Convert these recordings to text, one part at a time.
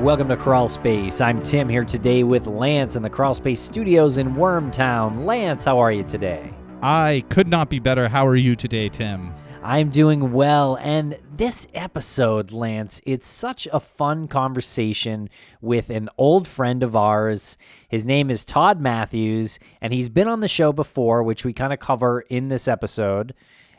welcome to Crawl Space. I'm Tim here today with Lance in the Crawl Space Studios in Wormtown. Lance, how are you today? I could not be better. How are you today, Tim? I'm doing well, and this episode, Lance, it's such a fun conversation with an old friend of ours. His name is Todd Matthews, and he's been on the show before, which we kind of cover in this episode.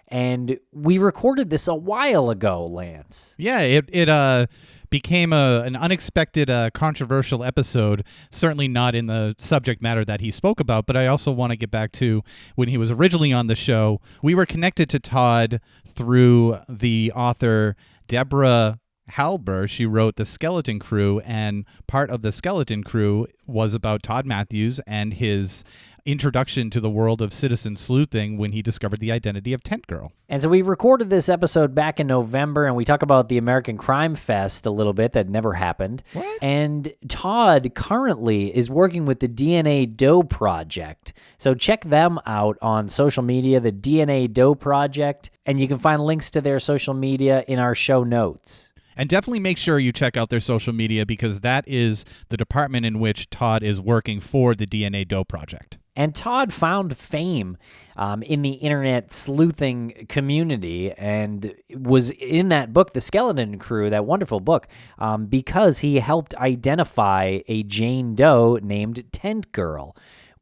And we recorded this a while ago, Lance. Yeah, it became an unexpected controversial episode, certainly not in the subject matter that he spoke about, but I also want to get back to when he was originally on the show. We were connected to Todd through the author Deborah Halber. She wrote The Skeleton Crew, and part of The Skeleton Crew was about Todd Matthews and his introduction to the world of citizen sleuthing when he discovered the identity of Tent Girl. And so we recorded this episode back in November, and we talk about the American Crime Fest a little bit. That never happened. What? And Todd currently is working with the DNA Doe Project. So check them out on social media, the DNA Doe Project, and you can find links to their social media in our show notes. And definitely make sure you check out their social media, because that is the department in which Todd is working for the DNA Doe Project. And Todd found fame in the internet sleuthing community and was in that book, The Skeleton Crew, that wonderful book, because he helped identify a Jane Doe named Tent Girl,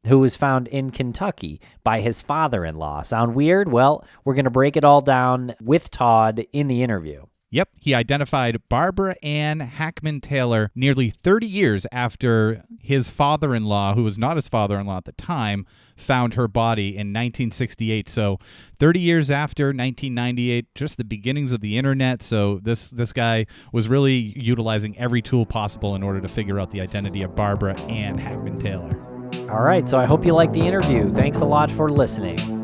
who was found in Kentucky by his father-in-law. Sound weird? Well, we're going to break it all down with Todd in the interview. Yep, he identified Barbara Ann Hackman Taylor nearly 30 years after his father-in-law, who was not his father-in-law at the time, found her body in 1968. So 30 years after 1998, just the beginnings of the internet. So this guy was really utilizing every tool possible in order to figure out the identity of Barbara Ann Hackman Taylor. All right, so I hope you like the interview. Thanks a lot for listening.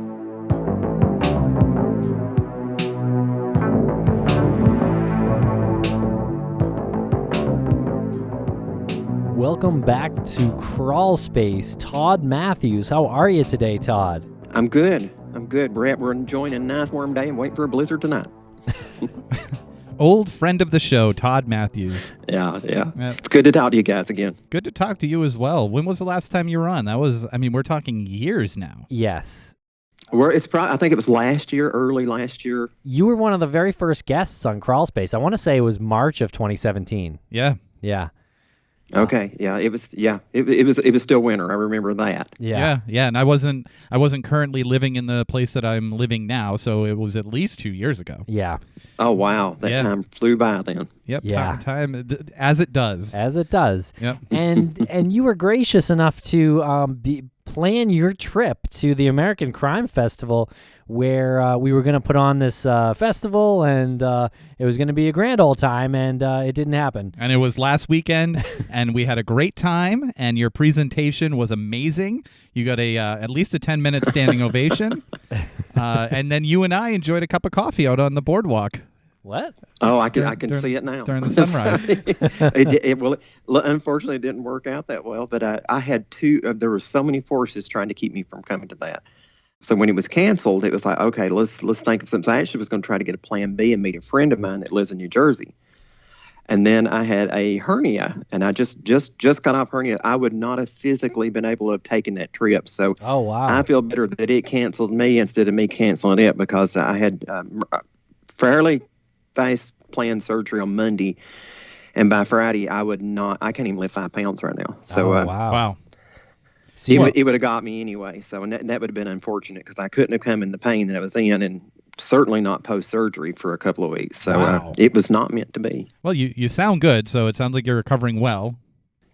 Welcome back to Crawl Space. Todd Matthews, how are you today, Todd? I'm good. Brett, we're enjoying a nice warm day and waiting for a blizzard tonight. Old friend of the show, Todd Matthews. Yeah. It's good to talk to you guys again. Good to talk to you as well. When was the last time you were on? We're talking years now. Yes. I think it was early last year. You were one of the very first guests on Crawl Space. I want to say it was March of 2017. Yeah. Okay, yeah, it was still winter. I remember that. Yeah, and I wasn't currently living in the place that I'm living now, so it was at least 2 years ago. Yeah. Oh wow, that time flew by then. Yep. Yeah. Time as it does. As it does. Yep. And you were gracious enough to plan your trip to the American Crime Festival, where we were going to put on this festival, and it was going to be a grand old time, and it didn't happen. And it was last weekend, and we had a great time, and your presentation was amazing. You got at least a 10-minute standing ovation, and then you and I enjoyed a cup of coffee out on the boardwalk. What? Oh, I can see it now. During the sunrise. Unfortunately, it didn't work out that well, but I had there were so many forces trying to keep me from coming to that. So when it was canceled, it was like, okay, let's think of something. I actually was going to try to get a plan B and meet a friend of mine that lives in New Jersey. And then I had a hernia, and I just got off hernia. I would not have physically been able to have taken that trip. So oh, wow. I feel better that it canceled me instead of me canceling it, because I had fairly fast planned surgery on Monday, and by Friday I can't even lift 5 pounds right now. So wow. So it would have got me anyway. So that would have been unfortunate, because I couldn't have come in the pain that I was in, and certainly not post-surgery for a couple of weeks. So it was not meant to be. Well, you sound good, so it sounds like you're recovering well.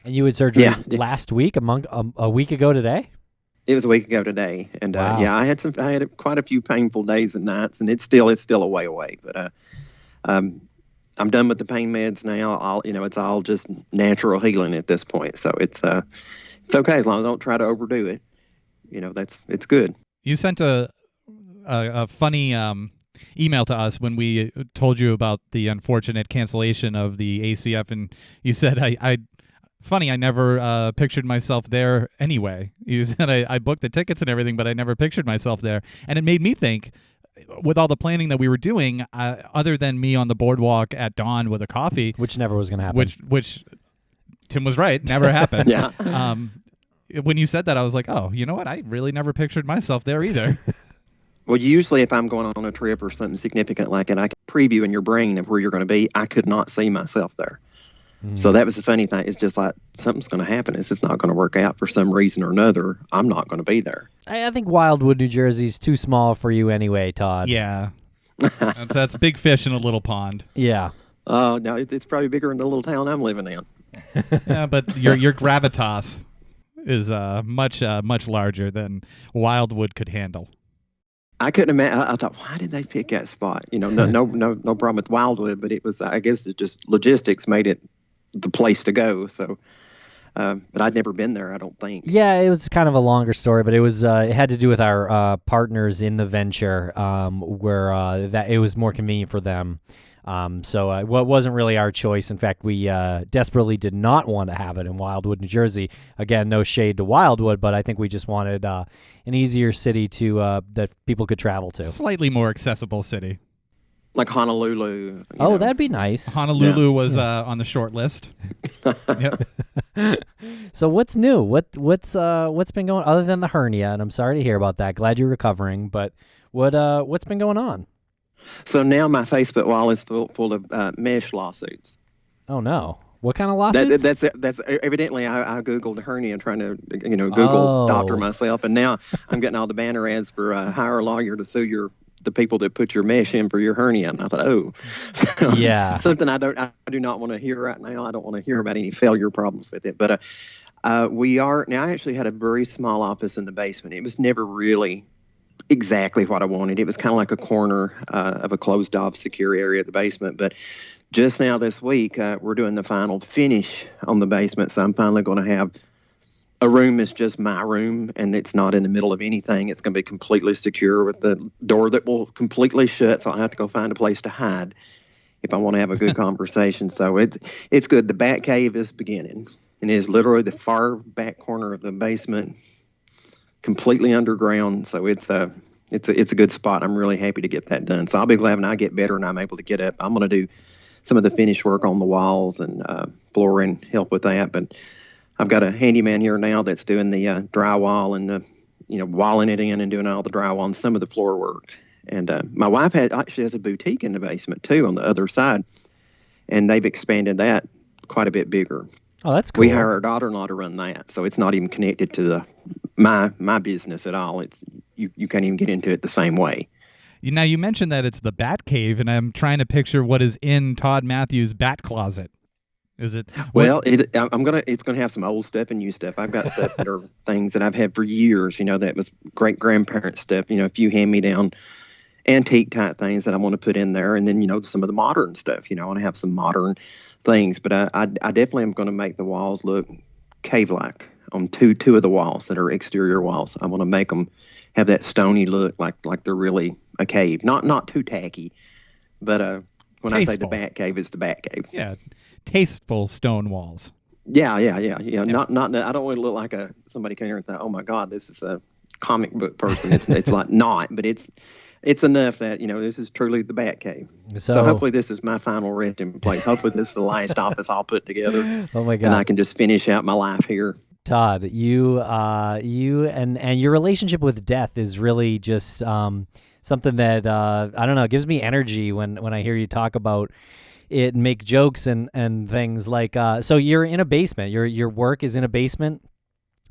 And you had surgery last week, a week ago today? It was a week ago today, and wow. I had quite a few painful days and nights, and it's still a way away. But I'm done with the pain meds now. It's all just natural healing at this point. So it's okay as long as I don't try to overdo it. It's good. You sent a funny email to us when we told you about the unfortunate cancellation of the ACF, and you said I never pictured myself there anyway. You said I booked the tickets and everything, but I never pictured myself there. And it made me think, with all the planning that we were doing, other than me on the boardwalk at dawn with a coffee, which never was going to happen, which Tim was right. Never happened. Yeah. When you said that, I was like, oh, you know what? I really never pictured myself there either. Well, usually if I'm going on a trip or something significant like it, I can preview in your brain of where you're going to be. I could not see myself there. So that was the funny thing. It's just like something's going to happen. It's just not going to work out for some reason or another. I'm not going to be there. I think Wildwood, New Jersey's too small for you anyway, Todd. Yeah. That's big fish in a little pond. Yeah. Oh, no, it's probably bigger in the little town I'm living in. Yeah, but your gravitas is much larger than Wildwood could handle. I couldn't imagine. I thought, why did they pick that spot? No problem with Wildwood, but it was, I guess, it just logistics made it the place to go. So, but I'd never been there, I don't think. Yeah, it was kind of a longer story, but it was it had to do with our partners in the venture, where that it was more convenient for them. So it wasn't really our choice. In fact, we desperately did not want to have it in Wildwood, New Jersey. Again, no shade to Wildwood, but I think we just wanted an easier city to that people could travel to. Slightly more accessible city. Like Honolulu. That'd be nice. Honolulu was on the short list. Yep. So what's new? What's been going other than the hernia? And I'm sorry to hear about that. Glad you're recovering, but what's been going on? So now my Facebook wall is full of mesh lawsuits. Oh no! What kind of lawsuits? That's evidently I googled hernia trying to Google doctor myself, and now I'm getting all the banner ads for hire a lawyer to sue the people that put your mesh in for your hernia. And I thought, so, yeah, something I do not want to hear right now. I don't want to hear about any failure problems with it. But we are now. I actually had a very small office in the basement. It was never really exactly what I wanted. It was kind of like a corner of a closed off secure area of the basement. But just now this week, we're doing the final finish on the basement. So I'm finally going to have a room that's just my room, and it's not in the middle of anything. It's going to be completely secure with the door that will completely shut. So I have to go find a place to hide if I want to have a good conversation. So it's good. The bat cave is beginning, and it is literally the far back corner of the basement, completely underground. So it's a good spot. I'm really happy to get that done. So I'll be glad when I get better and I'm able to get up. I'm going to do some of the finish work on the walls and flooring, help with that. But I've got a handyman here now that's doing the drywall and the walling it in and doing all the drywall and some of the floor work. And my wife actually has a boutique in the basement too on the other side, and they've expanded that quite a bit bigger. Oh, that's cool. We hire our daughter-in-law to run that, so it's not even connected to my business at all. It's you can't even get into it the same way. Now, you mentioned that it's the Bat Cave, and I'm trying to picture what is in Todd Matthews' bat closet. Is it? Well, it's gonna have some old stuff and new stuff. I've got stuff that are things that I've had for years. That was great grandparent stuff. A few hand-me-down antique type things that I want to put in there, and then some of the modern stuff. I want to have some modern things, but I definitely am going to make the walls look cave-like on two of the walls that are exterior walls. I want to make them have that stony look, like they're really a cave, not too tacky, but when Tasteful. I say the Bat Cave, it's the Bat Cave. Yeah, tasteful stone walls. Yeah. Not I don't want to look like somebody came here and thought, oh my God, this is a comic book person. It's like not, but it's enough that this is truly the Bat Cave. So hopefully this is my final resting place. Hopefully this is the last office I'll put together. Oh my God! And I can just finish out my life here. Todd, you and your relationship with death is really just something that I don't know, gives me energy when I hear you talk about it and make jokes and things like. So you're in a basement. Your work is in a basement.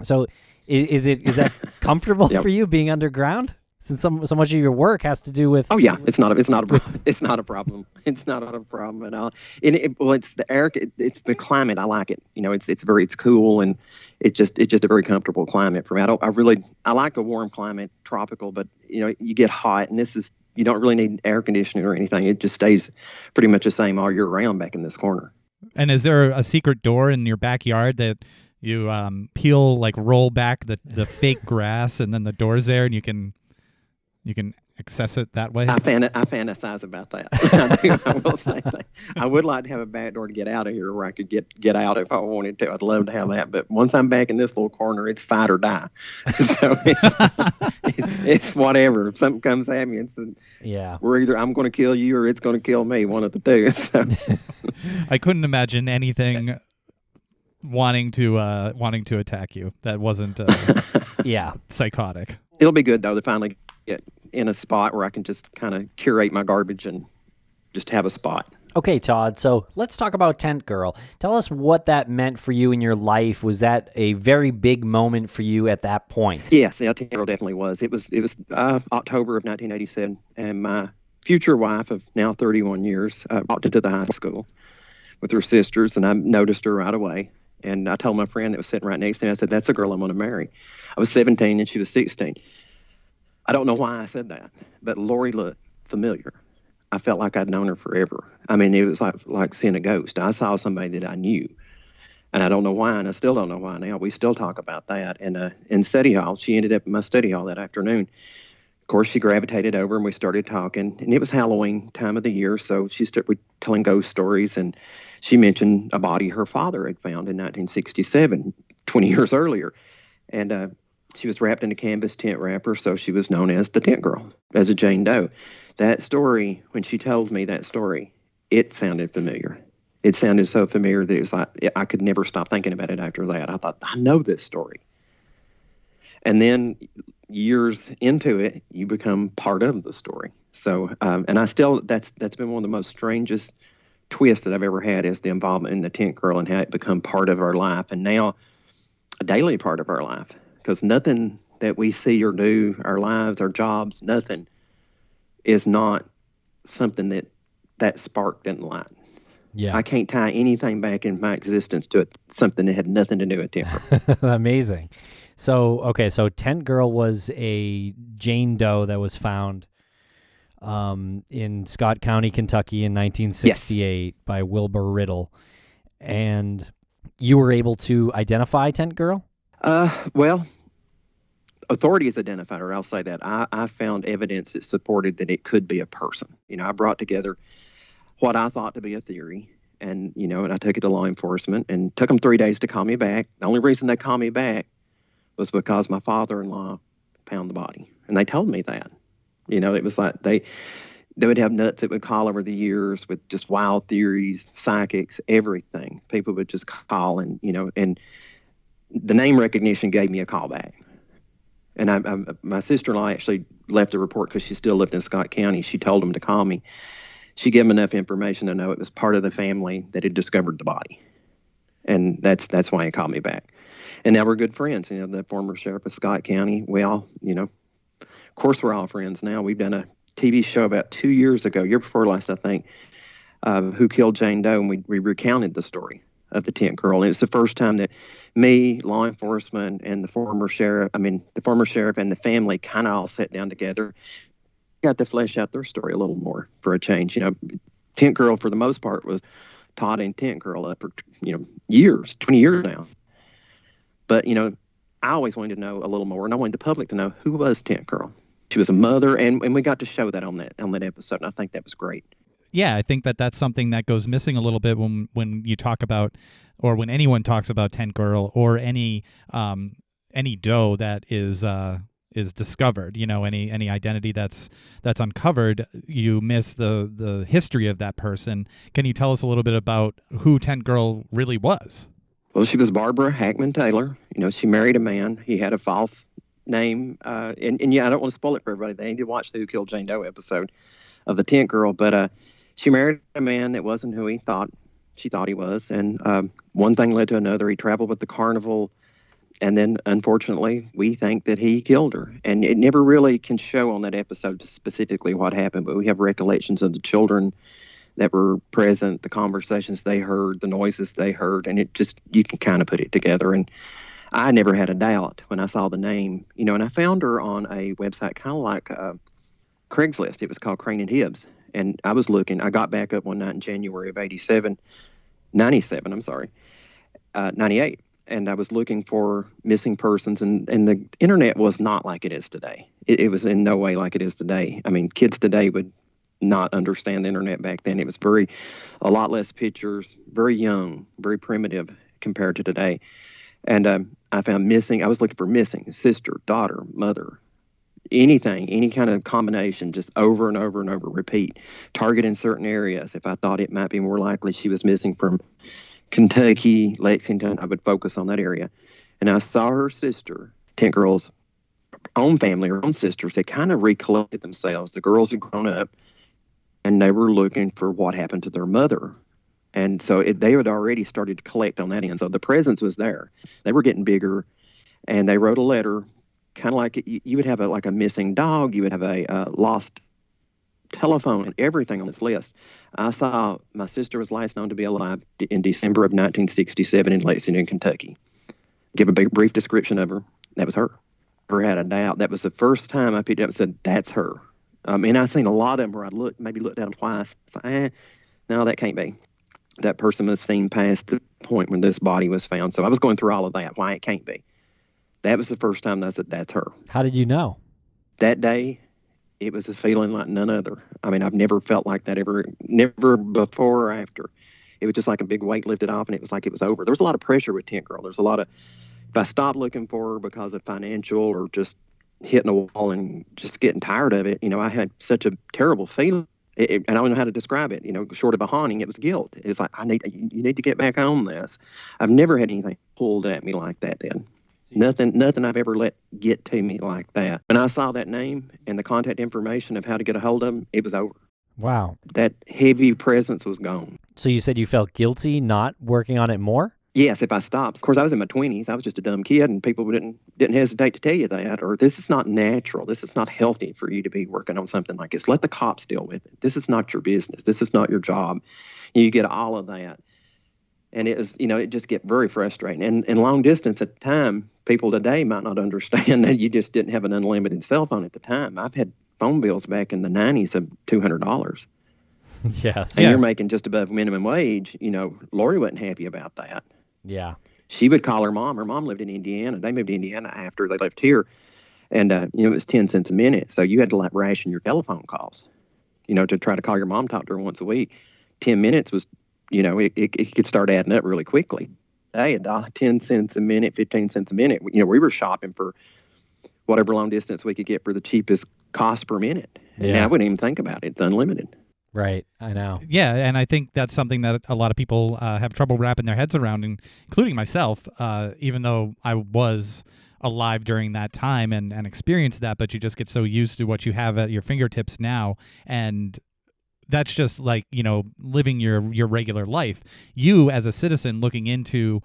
So is that comfortable Yep. for you being underground? Since so much of your work has to do with. Oh yeah, it's not a problem. It's not a problem. It's not a problem at all. It's the air. It's the climate. I like it. It's cool, and it's just a very comfortable climate for me. I like a warm climate, tropical, but you get hot, and you don't really need air conditioning or anything. It just stays pretty much the same all year round back in this corner. And is there a secret door in your backyard that you roll back the fake grass, and then the door's there, and you can access it that way? I fantasize about that. I will say that. I would like to have a back door to get out of here where I could get out if I wanted to. I'd love to have that. But once I'm back in this little corner, it's fight or die. So it's whatever. If something comes at me, we're either I'm going to kill you or it's going to kill me, one of the two. So. I couldn't imagine anything wanting to attack you. That wasn't Yeah. psychotic. It'll be good, though, to finally get in a spot where I can just kind of curate my garbage and just have a spot. Okay, Todd, so let's talk about Tent Girl. Tell us what that meant for you in your life. Was that a very big moment for you at that point? Yes, yeah, Tent Girl definitely was. It was October of 1987, and my future wife of now 31 years walked into the high school with her sisters, and I noticed her right away. And I told my friend that was sitting right next to me, I said, that's a girl I'm going to marry. I was 17 and she was 16. I don't know why I said that, but Lori looked familiar. I felt like I'd known her forever. I mean, it was like seeing a ghost. I saw somebody that I knew, and I don't know why, and I still don't know why now. We still talk about that. And in study hall, she ended up in my study hall that afternoon. Of course, she gravitated over, and we started talking. And it was Halloween time of the year, so she started telling ghost stories, and she mentioned a body her father had found in 1967, 20 years earlier. And she was wrapped in a canvas tent wrapper, so she was known as the Tent Girl, as a Jane Doe. That story, when she told me that story, it sounded familiar. It sounded so familiar that it was like I could never stop thinking about it after that. I thought, I know this story. And then years into it, you become part of the story. So, and I still, that's been one of the most strangest twists that I've ever had, is the involvement in the Tent Girl and how it become part of our life, and now a daily part of our life. Because nothing that we see or do, our lives, our jobs, nothing is not something that spark didn't light. Yeah. I can't tie anything back in my existence to something that had nothing to do with Tent Girl. Amazing. So, okay, so Tent Girl was a Jane Doe that was found in Scott County, Kentucky in 1968 by Wilbur Riddle. And you were able to identify Tent Girl? Well, authorities identified her. I'll say that. I found evidence that supported that it could be a person. I brought together what I thought to be a theory, and I took it to law enforcement, and took them 3 days to call me back. The only reason they called me back was because my father-in-law found the body, and they told me that. It was like they would have nuts that would call over the years with just wild theories, psychics, everything. People would just call, and and the name recognition gave me a call back. And my sister-in-law actually left a report because she still lived in Scott County. She told them to call me. She gave them enough information to know it was part of the family that had discovered the body. And that's why he called me back. And now we're good friends. The former sheriff of Scott County, we all, of course we're all friends now. We've done a TV show about 2 years ago, year before last, I think, Who Killed Jane Doe, and we recounted the story of the Tent Girl. And it's the first time that me, law enforcement, and the former sheriff and the family kind of all sat down together, got to flesh out their story a little more for a change. Tent Girl, for the most part, was Todd and Tent Girl up for, years, 20 years now. But, I always wanted to know a little more, and I wanted the public to know, who was Tent Girl? She was a mother, and we got to show that on that episode, and I think that was great. Yeah, I think that's something that goes missing a little bit when you talk about, or when anyone talks about Tent Girl or any doe that is discovered. Any identity that's uncovered, you miss the history of that person. Can you tell us a little bit about who Tent Girl really was? Well, she was Barbara Hackman Taylor. She married a man. He had a false name, and yeah, I don't want to spoil it for everybody. They need to watch the Who Killed Jane Doe episode of the Tent Girl, but she married a man that wasn't who she thought he was, and one thing led to another. He traveled with the carnival, and then, unfortunately, we think that he killed her. And it never really can show on that episode specifically what happened, but we have recollections of the children that were present, the conversations they heard, the noises they heard, and you can kind of put it together. And I never had a doubt when I saw the name, and I found her on a website kind of like Craigslist. It was called Crane and Hibbs. And I was looking. I got back up one night in January of 98. And I was looking for missing persons. And the internet was not like it is today. It was in no way like it is today. I mean, kids today would not understand the internet back then. It was a lot less pictures, very young, very primitive compared to today. And I found missing. I was looking for missing sister, daughter, mother, anything, any kind of combination, just over and over and over, repeat, target in certain areas. If I thought it might be more likely she was missing from Kentucky, Lexington. I would focus on that area. And I saw her sister, Tent Girl's own family, her own sisters, they kind of recollected themselves. The girls had grown up and they were looking for what happened to their mother. And so they had already started to collect on that end. So the presence was there. They were getting bigger, and they wrote a letter, kind of like you would have like a missing dog, you would have a lost telephone, and everything on this list. I saw my sister was last known to be alive in December of 1967 in Lexington, Kentucky. Give a brief description of her. That was her. Never had a doubt. That was the first time I picked it up and said, "That's her." And I've seen a lot of them where I maybe looked at them twice. It's like, no, that can't be. That person was seen past the point when this body was found. So I was going through all of that, why it can't be. That was the first time that I said, that's her. How did you know? That day, it was a feeling like none other. I mean, I've never felt like that never before or after. It was just like a big weight lifted off, and it was like it was over. There was a lot of pressure with Tent Girl. There's a lot of, if I stopped looking for her because of financial or just hitting a wall and just getting tired of it, I had such a terrible feeling. And I don't know how to describe it, short of a haunting, it was guilt. It's like, you need to get back on this. I've never had anything pulled at me like that then. Nothing I've ever let get to me like that. When I saw that name and the contact information of how to get a hold of them, it was over. Wow. That heavy presence was gone. So you said you felt guilty not working on it more? Yes, if I stopped. Of course, I was in my 20s. I was just a dumb kid, and people didn't hesitate to tell you that. Or this is not natural. This is not healthy for you to be working on something like this. Let the cops deal with it. This is not your business. This is not your job. You get all of that. And it was, it just get very frustrating. And long distance at the time, people today might not understand that you just didn't have an unlimited cell phone at the time. I've had phone bills back in the 90s of $200. Yes. And you're making just above minimum wage. Lori wasn't happy about that. Yeah. She would call her mom. Her mom lived in Indiana. They moved to Indiana after they left here. And, it was 10 cents a minute. So you had to ration your telephone calls, to try to call your mom, talk to her once a week. 10 minutes was, it could start adding up really quickly. Hey, 10 cents a minute, 15 cents a minute. We were shopping for whatever long distance we could get for the cheapest cost per minute. Yeah. Now I wouldn't even think about it. It's unlimited. Right. I know. Yeah, and I think that's something that a lot of people have trouble wrapping their heads around, including myself, even though I was alive during that time and experienced that, but you just get so used to what you have at your fingertips now, and that's just like, living your regular life. You, as a citizen looking into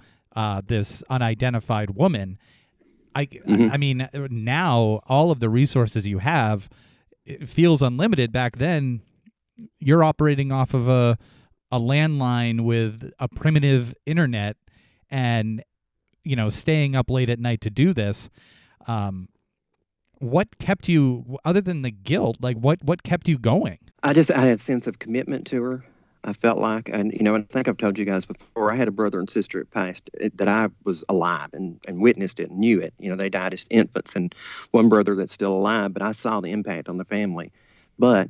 this unidentified woman, I mean, now all of the resources you have, it feels unlimited. Back then, you're operating off of a landline with a primitive internet and, staying up late at night to do this. What kept you, other than the guilt, like what kept you going? I had a sense of commitment to her. I felt like, and I think I've told you guys before, I had a brother and sister that passed that I was alive and witnessed it and knew it. They died as infants, and one brother that's still alive, but I saw the impact on the family. But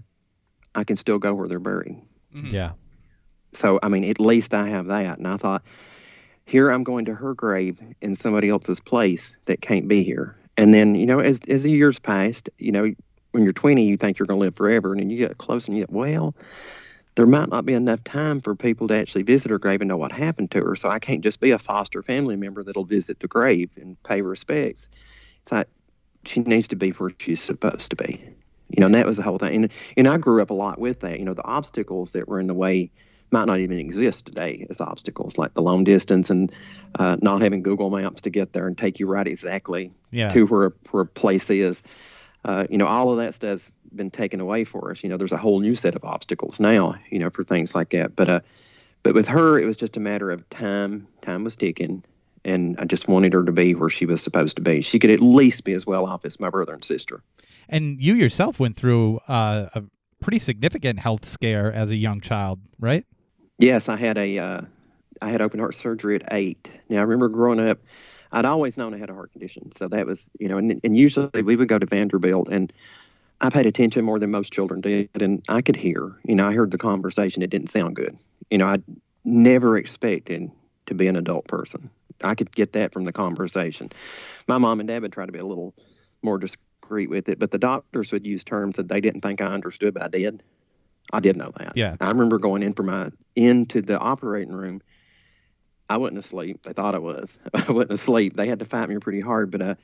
I can still go where they're buried. Mm-hmm. Yeah. So, I mean, at least I have that. And I thought, here I'm going to her grave in somebody else's place that can't be here. And then, as the years passed, when you're 20, you think you're going to live forever. And then you get close and you get, well, there might not be enough time for people to actually visit her grave and know what happened to her. So I can't just be a foster family member that'll visit the grave and pay respects. It's like, she needs to be where she's supposed to be. And that was the whole thing. And I grew up a lot with that. The obstacles that were in the way might not even exist today as obstacles, like the long distance and not having Google Maps to get there and take you right exactly to where a place is. All of that stuff's been taken away for us. There's a whole new set of obstacles now, for things like that. But with her, it was just a matter of time. Time was ticking. And I just wanted her to be where she was supposed to be. She could at least be as well off as my brother and sister. And you yourself went through a pretty significant health scare as a young child, right? Yes, I had open heart surgery at 8. Now, I remember growing up, I'd always known I had a heart condition. So that was, and usually we would go to Vanderbilt, and I paid attention more than most children did. And I could hear, I heard the conversation. It didn't sound good. I never expected to be an adult person. I could get that from the conversation. My mom and dad would try to be a little more discreet with it, but the doctors would use terms that they didn't think I understood, but I did. I did know that. Yeah. I remember going into the operating room, I wasn't asleep. They thought I was. I wasn't asleep. They had to fight me pretty hard, but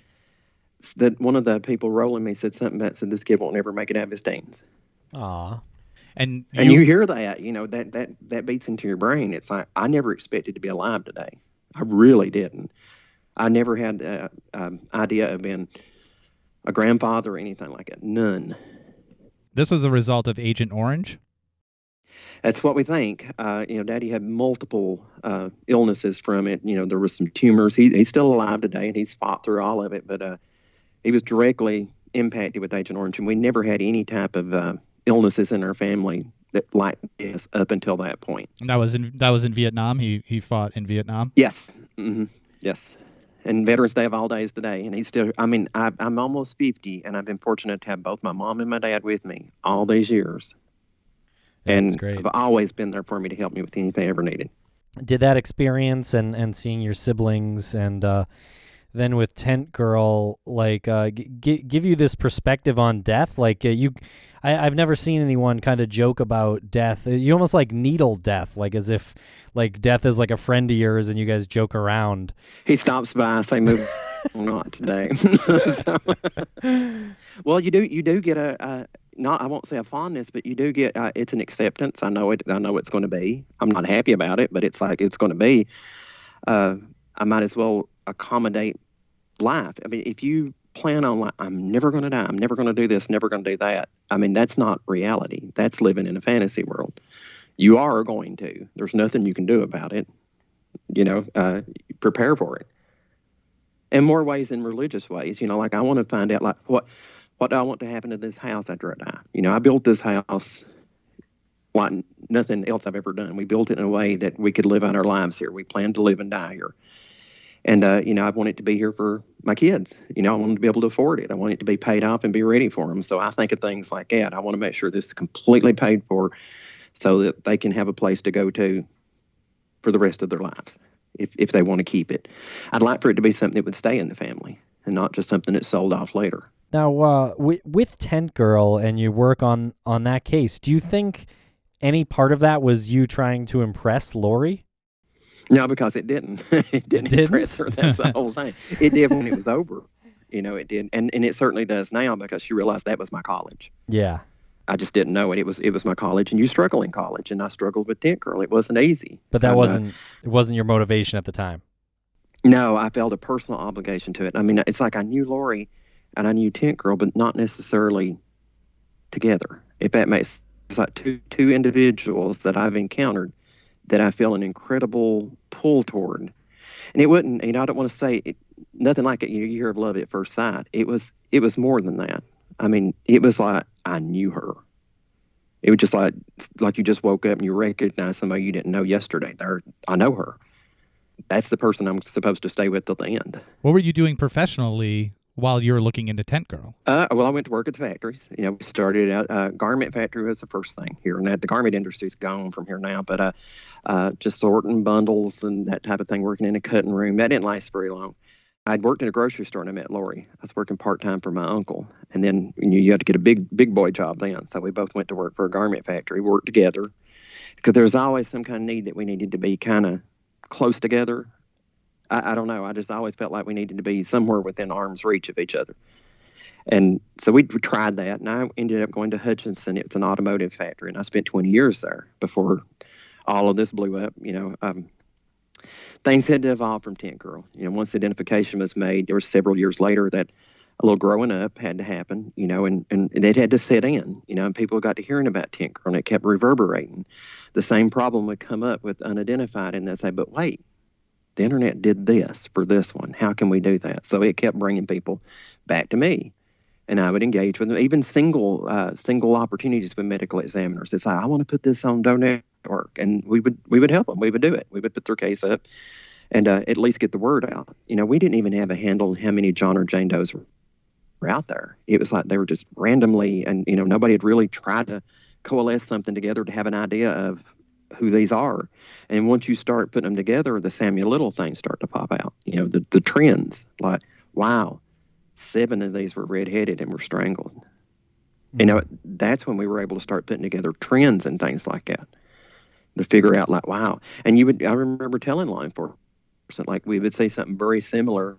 that one of the people rolling me said something about said this kid won't ever make it out of his teens. Aw. And And you hear that, that beats into your brain. It's like I never expected to be alive today. I really didn't. I never had the idea of being a grandfather or anything like that. None. this was a result of Agent Orange. That's what we think. Daddy had multiple illnesses from it. There was some tumors. He's still alive today, and he's fought through all of it. But he was directly impacted with Agent Orange, and we never had any type of illnesses in our family that like this up until that point. And that was in Vietnam. He fought in Vietnam. Yes. Mm-hmm. Yes. And Veterans Day of all days today, and he's still. I mean, I'm almost 50, and I've been fortunate to have both my mom and my dad with me all these years. That's And great. have always been there for me to help me with anything I ever needed. Did that experience and seeing your siblings and then with Tent Girl, like, give you this perspective on death? Like, I've never seen anyone kind of joke about death. You almost like needle death, like as if like death is like a friend of yours and you guys joke around. He stops by, say, "Move, not today." Well, you do get not, I won't say a fondness, but you do get it's an acceptance. I know it. I know it's going to be. I'm not happy about it, but it's like it's going to be. I might as well accommodate life. I mean, if you plan on like, I'm never going to die, I'm never going to do this, never going to do that. I mean, that's not reality. That's living in a fantasy world. You are going to. There's nothing you can do about it. Prepare for it. In more ways than religious ways. Like I want to find out like what do I want to happen to this house after I die. I built this house like nothing else I've ever done. We built it in a way that we could live out our lives here. We plan to live and die here. And, I want it to be here for my kids. I want them to be able to afford it. I want it to be paid off and be ready for them. So I think of things like that. I want to make sure this is completely paid for so that they can have a place to go to for the rest of their lives if they want to keep it. I'd like for it to be something that would stay in the family and not just something that's sold off later. Now, with Tent Girl and you work on that case, do you think any part of that was you trying to impress Lori? No, because it didn't. It didn't impress her. That's the whole thing. It did when it was over. It did. And it certainly does now because she realized that was my college. Yeah. I just didn't know it. It was my college, and you struggle in college, and I struggled with Tent Girl. It wasn't easy. But that it wasn't your motivation at the time. No, I felt a personal obligation to it. I mean, it's like I knew Lori and I knew Tent Girl, but not necessarily together. If that makes it's like two individuals that I've encountered that I feel an incredible pull toward. And it wouldn't, I don't want to say it, nothing like it. You hear of love at first sight. It was more than that. I mean, it was like I knew her. It was just like you just woke up and you recognize somebody you didn't know yesterday. I know her. That's the person I'm supposed to stay with till the end. What were you doing professionally while you were looking into Tent Girl? Well, I went to work at the factories. We started out, garment factory was the first thing here. And the garment industry's gone from here now. But just sorting bundles and that type of thing, working in a cutting room. That didn't last very long. I'd worked in a grocery store and I met Lori. I was working part-time for my uncle. And then you had to get a big boy job then. So we both went to work for a garment factory, worked together. Because there was always some kind of need that we needed to be kind of close together. I don't know. I just always felt like we needed to be somewhere within arm's reach of each other. And so we tried that. And I ended up going to Hutchinson. It's an automotive factory. And I spent 20 years there before all of this blew up. Things had to evolve from Tent Girl. Once identification was made, there were several years later that a little growing up had to happen, and it had to set in, and people got to hearing about Tent Girl, and it kept reverberating. The same problem would come up with unidentified, and they'd say, but wait, the internet did this for this one. How can we do that? So it kept bringing people back to me, and I would engage with them, even single opportunities with medical examiners. It's like, I want to put this on Doe Network, and we would help them. We would do it. We would put their case up and at least get the word out. We didn't even have a handle on how many John or Jane Does were out there. It was like they were just randomly, and nobody had really tried to coalesce something together to have an idea of who these are. And once you start putting them together, the Samuel Little things start to pop out. The trends, like, wow, 7 of these were redheaded and were strangled. That's when we were able to start putting together trends and things like that. to figure out like, wow. And I remember telling law enforcement, like we would say something very similar,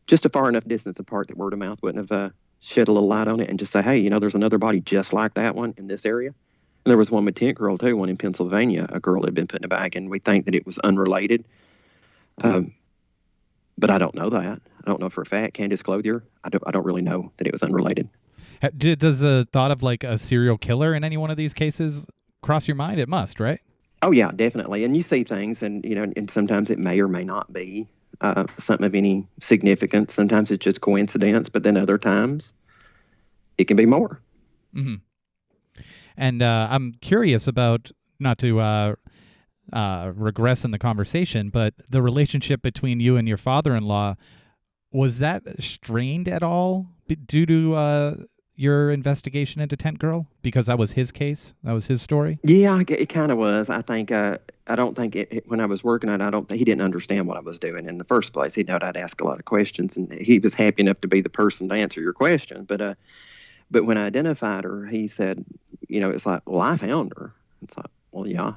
just a far enough distance apart that word of mouth wouldn't have shed a little light on it, and just say, hey, there's another body just like that one in this area. And there was one with Tent Girl too, one in Pennsylvania, a girl had been put in a bag, and we think that it was unrelated. But I don't know that. I don't know for a fact. Candace Clothier, I don't really know that it was unrelated. Does the thought of like a serial killer in any one of these cases cross your mind? It must, right? Oh yeah, definitely. And you see things, and and sometimes it may or may not be something of any significance. Sometimes it's just coincidence, but then other times it can be more. Mm-hmm. And I'm curious about, not to regress in the conversation, but the relationship between you and your father-in-law, was that strained at all due to your investigation into Tent Girl? Because that was his case? That was his story? Yeah, it kind of was. I think, I don't think when I was working on it, he didn't understand what I was doing in the first place. He knew I'd ask a lot of questions, and he was happy enough to be the person to answer your question. But when I identified her, he said, it's like, well, I found her. It's like, well, yeah.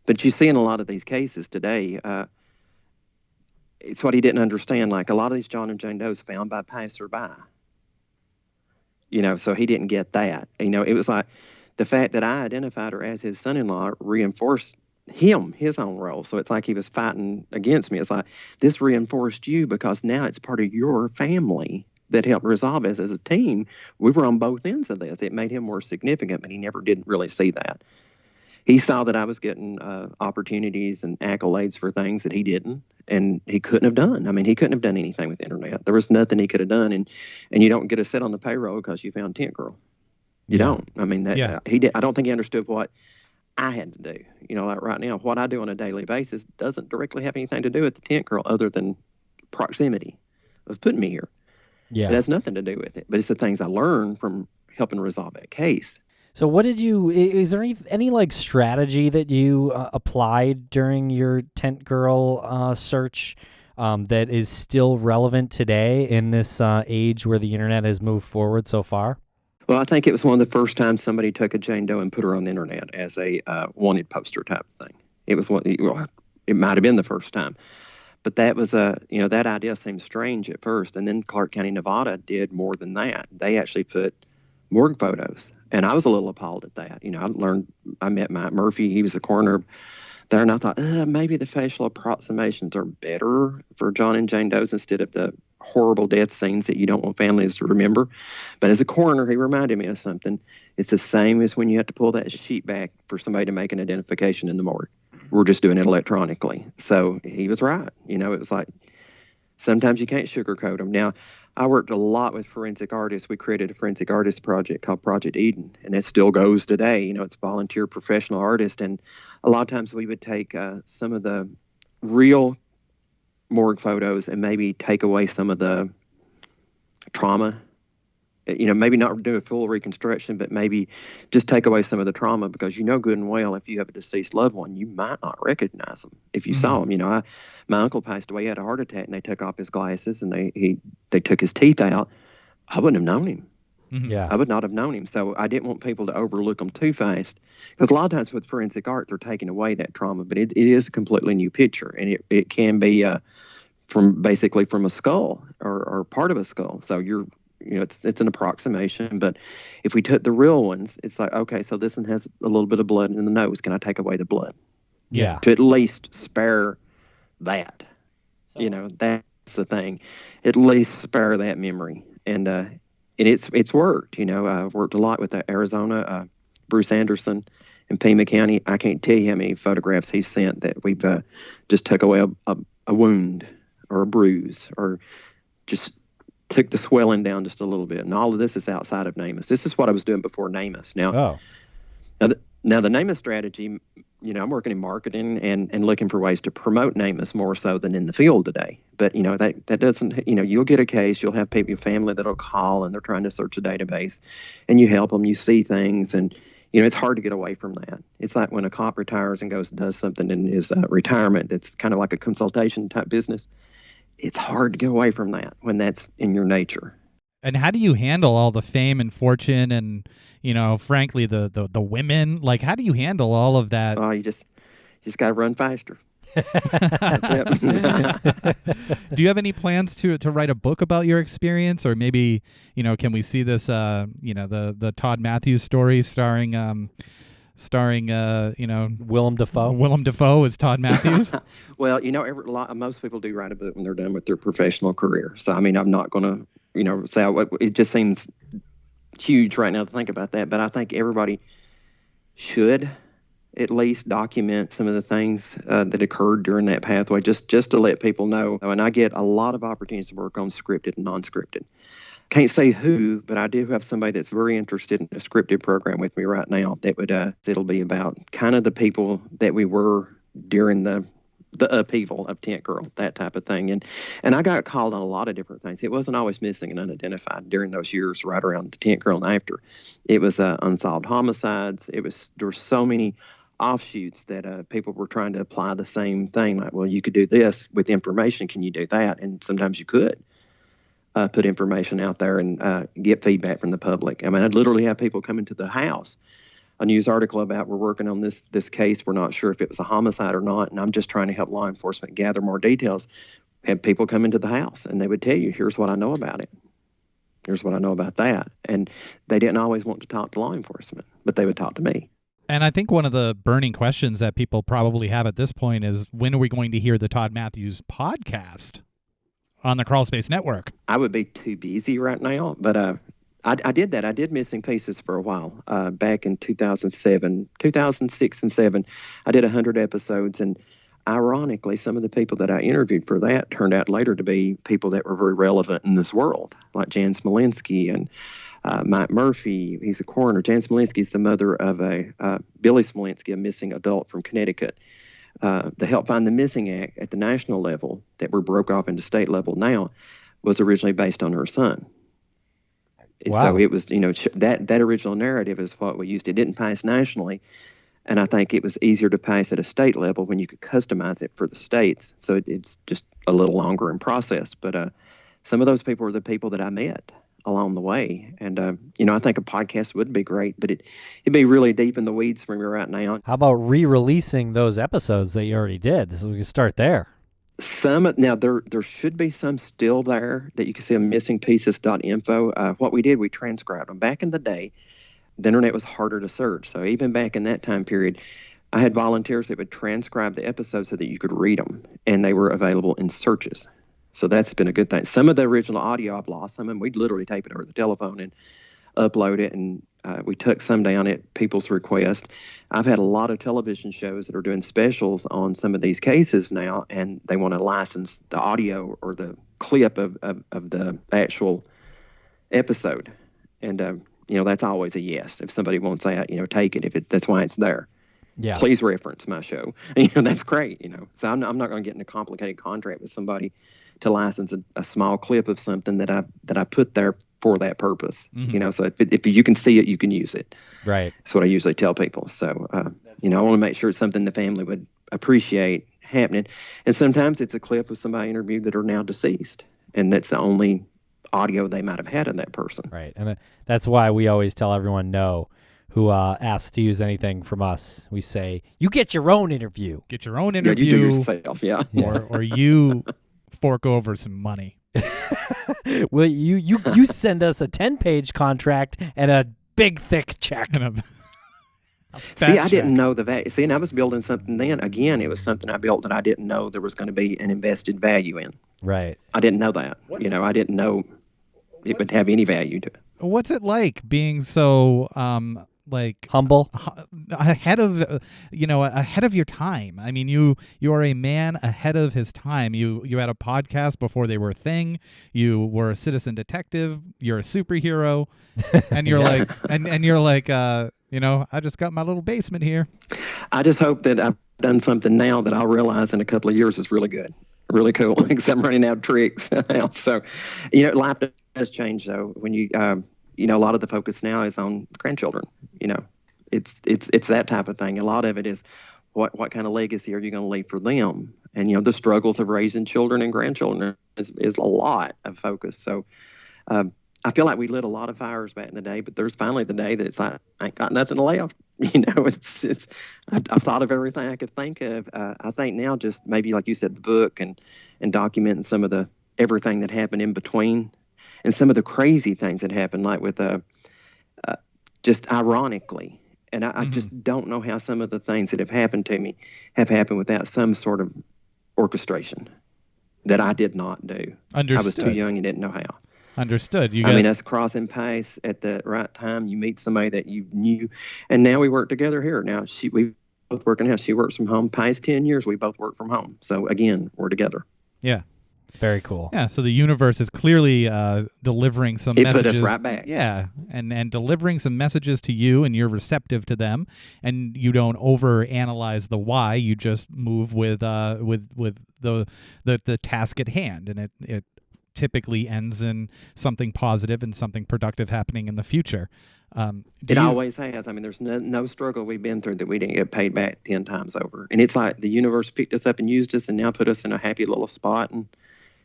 But you see in a lot of these cases today, it's what he didn't understand. Like a lot of these John and Jane Does found by passerby. So he didn't get that. It was like the fact that I identified her as his son-in-law reinforced his own role. So it's like he was fighting against me. It's like, this reinforced you because now it's part of your family that helped resolve us as a team. We were on both ends of this. It made him more significant, but he never did really see that. He saw that I was getting opportunities and accolades for things that he didn't, and he couldn't have done. I mean, he couldn't have done anything with the internet. There was nothing he could have done, and you don't get a set on the payroll because you found Tent Girl. You don't. I mean, he did. I don't think he understood what I had to do. Like right now, what I do on a daily basis doesn't directly have anything to do with the Tent Girl other than proximity of putting me here. Yeah. It has nothing to do with it, but it's the things I learned from helping resolve that case. So what is there any like strategy that you applied during your Tent Girl search that is still relevant today in this age where the internet has moved forward so far? Well, I think it was one of the first times somebody took a Jane Doe and put her on the internet as a wanted poster type thing. It was it might have been the first time, but that was that idea seemed strange at first, and then Clark County, Nevada did more than that. They actually put morgue photos. And I was a little appalled at that. I met Mike Murphy. He was the coroner there, and I thought, maybe the facial approximations are better for John and Jane Does instead of the horrible death scenes that you don't want families to remember. But as a coroner, he reminded me of something. It's the same as when you have to pull that sheet back for somebody to make an identification in the morgue. We're just doing it electronically. So he was right. It was like, sometimes you can't sugarcoat them. Now, I worked a lot with forensic artists. We created a forensic artist project called Project Eden, and it still goes today. It's volunteer professional artists, and a lot of times we would take some of the real morgue photos and maybe take away some of the trauma. Maybe not do a full reconstruction, but maybe just take away some of the trauma, because good and well if you have a deceased loved one, you might not recognize them if you saw them. My uncle passed away, he had a heart attack, and they took off his glasses and they took his teeth out. I wouldn't have known him. Mm-hmm. Yeah, I would not have known him. So I didn't want people to overlook them too fast, because a lot of times with forensic art, they're taking away that trauma, but it is a completely new picture, and it can be from a skull or part of a skull. So it's an approximation, but if we took the real ones, it's like, okay, so this one has a little bit of blood in the nose. Can I take away the blood? Yeah. To at least spare that. That's the thing. At least spare that memory. And it's worked. I've worked a lot with Arizona, Bruce Anderson in Pima County. I can't tell you how many photographs he's sent that we've just took away a wound or a bruise, or just took the swelling down just a little bit. And all of this is outside of NamUs. This is what I was doing before NamUs. Now the NamUs strategy, I'm working in marketing and looking for ways to promote NamUs more so than in the field today. But, that doesn't, you'll get a case, you'll have people, your family that'll call and they're trying to search a database, and you help them, you see things, and, it's hard to get away from that. It's like when a cop retires and does something in his retirement that's kind of like a consultation type business. It's hard to get away from that when that's in your nature. And how do you handle all the fame and fortune and, frankly, the women? Like, how do you handle all of that? Oh, you just got to run faster. Do you have any plans to write a book about your experience, or maybe can we see this the Todd Matthews story starring Willem Dafoe. Willem Dafoe as Todd Matthews? Well, most people do write a book when they're done with their professional career. So I mean, I'm not going to say it just seems huge right now to think about that, but I think everybody should at least document some of the things that occurred during that pathway, just to let people know. And I get a lot of opportunities to work on scripted and non-scripted. Can't say who, but I do have somebody that's very interested in a scripted program with me right now that would it'll be about kind of the people that we were during the upheaval of Tent Girl, that type of thing. And I got called on a lot of different things. It wasn't always missing and unidentified during those years right around the Tent Girl and after. It was unsolved homicides. There were so many offshoots that people were trying to apply the same thing. Like, well, you could do this with information. Can you do that? And sometimes you could put information out there and get feedback from the public. I mean, I'd literally have people come into the house, a news article about we're working on this case. We're not sure if it was a homicide or not. And I'm just trying to help law enforcement gather more details. Have people come into the house and they would tell you, here's what I know about it. Here's what I know about that. And they didn't always want to talk to law enforcement, but they would talk to me. And I think one of the burning questions that people probably have at this point is, when are we going to hear the Todd Matthews podcast on the Crawl Space Network? I would be too busy right now, but I did that. I did Missing Pieces for a while back in 2006 and 2007. I did 100 episodes, and ironically, some of the people that I interviewed for that turned out later to be people that were very relevant in this world, like Jan Smolinski and Mike Murphy. He's a coroner. Jan Smolinski is the mother of Billy Smolinski, a missing adult from Connecticut. The Help Find the Missing Act at the national level that were broke off into state level now was originally based on her son. Wow. So it was, that original narrative is what we used. It didn't pass nationally, and I think it was easier to pass at a state level when you could customize it for the states. So it's just a little longer in process. But some of those people were the people that I met along the way. And, I think a podcast would be great, but it'd be really deep in the weeds for me right now. How about re-releasing those episodes that you already did? So we can start there. Now there should be some still there that you can see on missingpieces.info. What we did, we transcribed them. Back in the day, the internet was harder to search. So even back in that time period, I had volunteers that would transcribe the episodes so that you could read them, and they were available in searches. So that's been a good thing. Some of the original audio I've lost. Some of them we'd literally tape it over the telephone and upload it, and we took some down at people's request. I've had a lot of television shows that are doing specials on some of these cases now, and they want to license the audio or the clip of the actual episode. And, that's always a yes. If somebody wants that, take it. That's why it's there. Yeah. Please reference my show. That's great. So I'm not going to get in a complicated contract with somebody to license a small clip of something that I put there for that purpose. Mm-hmm. So if you can see it, you can use it. Right. That's what I usually tell people. So I want to make sure it's something the family would appreciate happening. And sometimes it's a clip of somebody interviewed that are now deceased, and that's the only audio they might have had of that person. Right. And that's why we always tell everyone no who asks to use anything from us. We say, you get your own interview. Get your own Yeah, interview. you do yourself. Yeah. Or you fork over some money. Well, you send us a 10-page contract and a big thick check. And See, I didn't know the value. See, and I was building something then. Again, it was something I built that I didn't know there was going to be an invested value in. Right. I didn't know that. I didn't know it would have any value to it. What's it like being so Humble. ahead of ahead of your time? I mean, you are a man ahead of his time. You had a podcast before they were a thing. You were a citizen detective. You're a superhero, and you're Yes. you're like I just got my little basement here. I just hope that I've done something now that I'll realize in a couple of years is really good, really cool, because I'm running out of tricks now. So, life does change, though. When you, a lot of the focus now is on grandchildren. It's that type of thing. A lot of it is what kind of legacy are you going to leave for them? And, the struggles of raising children and grandchildren is a lot of focus. So I feel like we lit a lot of fires back in the day, but there's finally the day that it's like, I ain't got nothing left. You know, I've thought of everything I could think of. I think now just maybe, like you said, the book and documenting some of everything that happened in between and some of the crazy things that happened, like with, just ironically. And I just don't know how some of the things that have happened to me have happened without some sort of orchestration that I did not do. Understood. I was too young and didn't know how. Understood. I mean, us crossing paths at the right time. You meet somebody that you knew, and now we work together here. Now we both work in house. She works from home. Past 10 years, we both work from home. So again, we're together. Yeah. Very cool. Yeah, so the universe is clearly delivering some messages. It put us right back. Yeah, and delivering some messages to you, and you're receptive to them, and you don't overanalyze the why. You just move with the task at hand, and it typically ends in something positive and something productive happening in the future. It always has. I mean, there's no struggle we've been through that we didn't get paid back 10 times over. And it's like the universe picked us up and used us and now put us in a happy little spot. And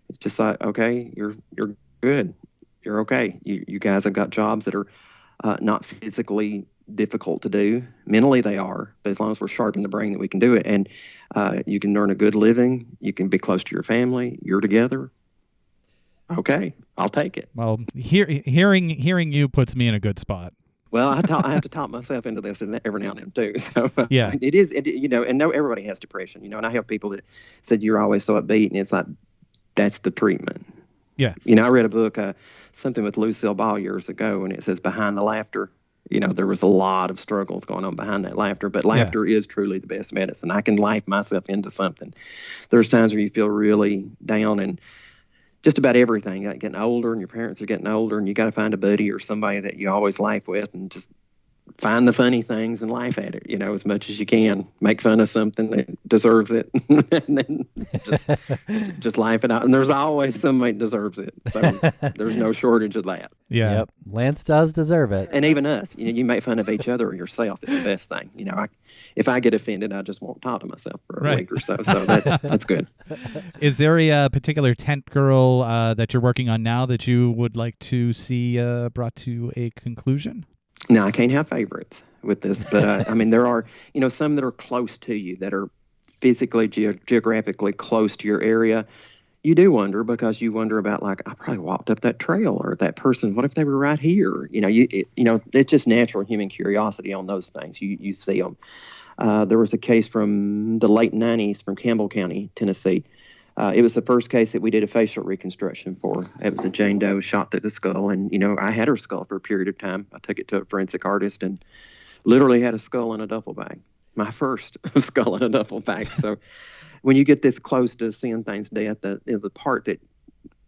it's just like, okay, you're good. You're okay. You guys have got jobs that are not physically difficult to do. Mentally they are, but as long as we're sharp in the brain that we can do it. And you can earn a good living. You can be close to your family. You're together. Okay, I'll take it. Well, hearing you puts me in a good spot. Well, I have to talk myself into this every now and then too. So yeah, it is. And no, everybody has depression. And I have people that said you're always so upbeat, and it's like that's the treatment. Yeah. I read a book, something with Lucille Ball years ago, and it says behind the laughter. There was a lot of struggles going on behind that laughter, but laughter is truly the best medicine. I can laugh myself into something. There's times where you feel really down and just about everything, like getting older and your parents are getting older and you got to find a buddy or somebody that you always laugh with and just find the funny things and laugh at it, as much as you can. Make fun of something that deserves it and then just laugh it out. And there's always somebody that deserves it. So there's no shortage of that. Yeah. Yep. Lance does deserve it. And even us, you make fun of each other or yourself. It's the best thing. If I get offended, I just won't talk to myself for a week or so. So that's good. Is there a particular tent girl that you're working on now that you would like to see brought to a conclusion? No, I can't have favorites with this, but I mean, there are, some that are close to you that are physically, geographically close to your area. You do wonder because you wonder about I probably walked up that trail or that person. What if they were right here? It's just natural human curiosity on those things. You see them. There was a case from the late 90s from Campbell County, Tennessee. It was the first case that we did a facial reconstruction for. It was a Jane Doe shot through the skull. And, I had her skull for a period of time. I took it to a forensic artist and literally had a skull in a duffel bag. My first skull in a duffel bag. So when you get this close to seeing things death, the part that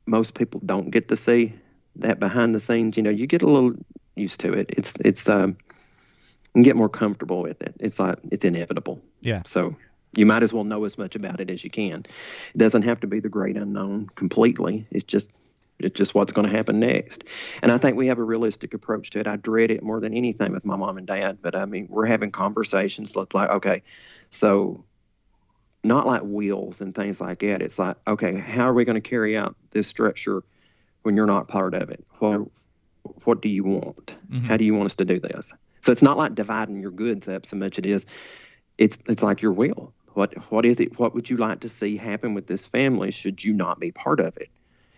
most people don't get to see, that behind the scenes, you get a little used to it. It's you can get more comfortable with it. It's like, it's inevitable. Yeah. So you might as well know as much about it as you can. It doesn't have to be the great unknown completely. It's just what's going to happen next. And I think we have a realistic approach to it. I dread it more than anything with my mom and dad. But I mean, we're having conversations like, okay, so not like wheels and things like that. It's like, okay, how are we going to carry out this structure when you're not part of it? What do you want? Mm-hmm. How do you want us to do this? So it's not like dividing your goods up so much. It's like your will. What is it? What would you like to see happen with this family should you not be part of it?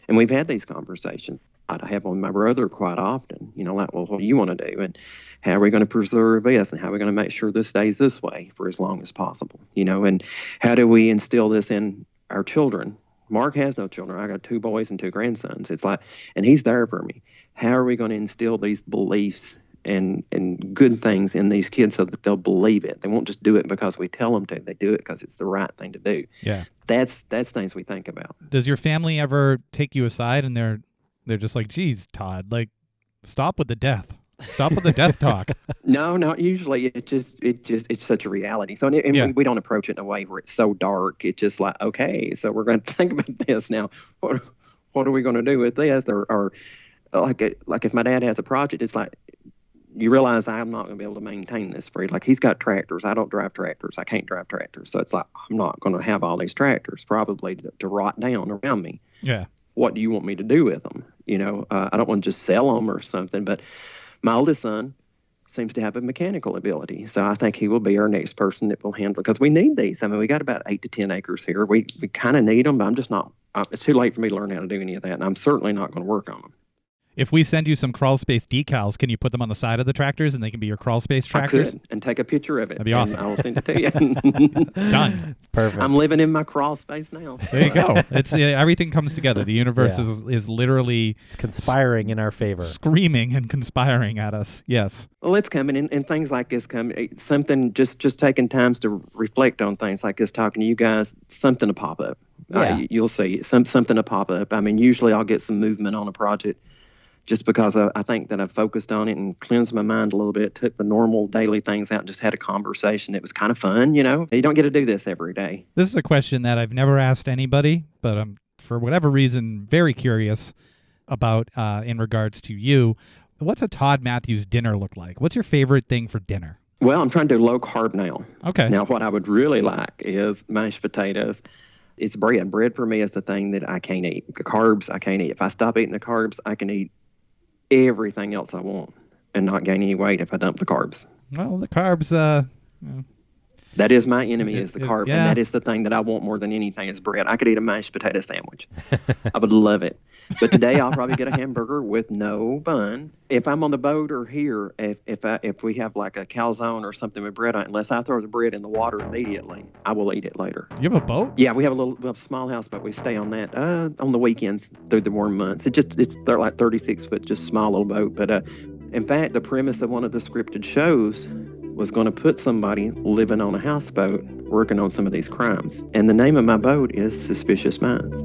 And we've had these conversations. I have with my brother quite often, well, what do you want to do? And how are we going to preserve this? And how are we going to make sure this stays this way for as long as possible? And how do we instill this in our children? Mark has no children. I got 2 boys and 2 grandsons. It's like, and he's there for me. How are we going to instill these beliefs and good things in these kids so that they'll believe it? They won't just do it because we tell them to. They do it because it's the right thing to do. Yeah. That's things we think about. Does your family ever take you aside and they're just like, geez, Todd, stop with the death. Stop with the death talk. No, not usually. It's such a reality. So we don't approach it in a way where it's so dark. It's just like, okay, so we're going to think about this now. What are we going to do with this? Or like if my dad has a project, it's like, you realize I'm not going to be able to maintain this for you. Like, he's got tractors. I don't drive tractors. I can't drive tractors. So it's like, I'm not going to have all these tractors probably to rot down around me. Yeah. What do you want me to do with them? I don't want to just sell them or something, but my oldest son seems to have a mechanical ability. So I think he will be our next person that will handle, because we need these. I mean, we got about 8 to 10 acres here. We kind of need them, but I'm just not, it's too late for me to learn how to do any of that. And I'm certainly not going to work on them. If we send you some crawl space decals, can you put them on the side of the tractors and they can be your crawl space tractors? I could, and take a picture of it. That'd be awesome. I will send it to you. Done. Perfect. I'm living in my crawl space now. There you go. It's everything comes together. The universe is literally It's conspiring in our favor. screaming and conspiring at us. Yes. Well, it's coming, and things like this come. Something just taking times to reflect on things like this. Talking to you guys, something to pop up. Yeah. You'll see something to pop up. I mean, usually I'll get some movement on a project, just because I think that I've focused on it and cleansed my mind a little bit, took the normal daily things out and just had a conversation. It was kind of fun, You don't get to do this every day. This is a question that I've never asked anybody, but I'm, for whatever reason, very curious about in regards to you. What's a Todd Matthews dinner look like? What's your favorite thing for dinner? Well, I'm trying to do low carb now. Okay. Now, what I would really like is mashed potatoes. It's bread. Bread for me is the thing that I can't eat. The carbs, I can't eat. If I stop eating the carbs, I can eat everything else I want and not gain any weight if I dump the carbs. Well, the carbs, That is my enemy, is the carb. yeah. And that is the thing that I want more than anything is bread. I could eat a mashed potato sandwich. I would love it. But today I'll probably get a hamburger with no bun. If I'm on the boat or here, if we have like a calzone or something with bread on it, unless I throw the bread in the water immediately, I will eat it later. you have a boat? Yeah, we have a small house, but we stay on that on the weekends through the warm months. They're like 36 foot, just small little boat. But in fact, the premise of one of the scripted shows was going to put somebody living on a houseboat working on some of these crimes. And the name of my boat is Suspicious Minds.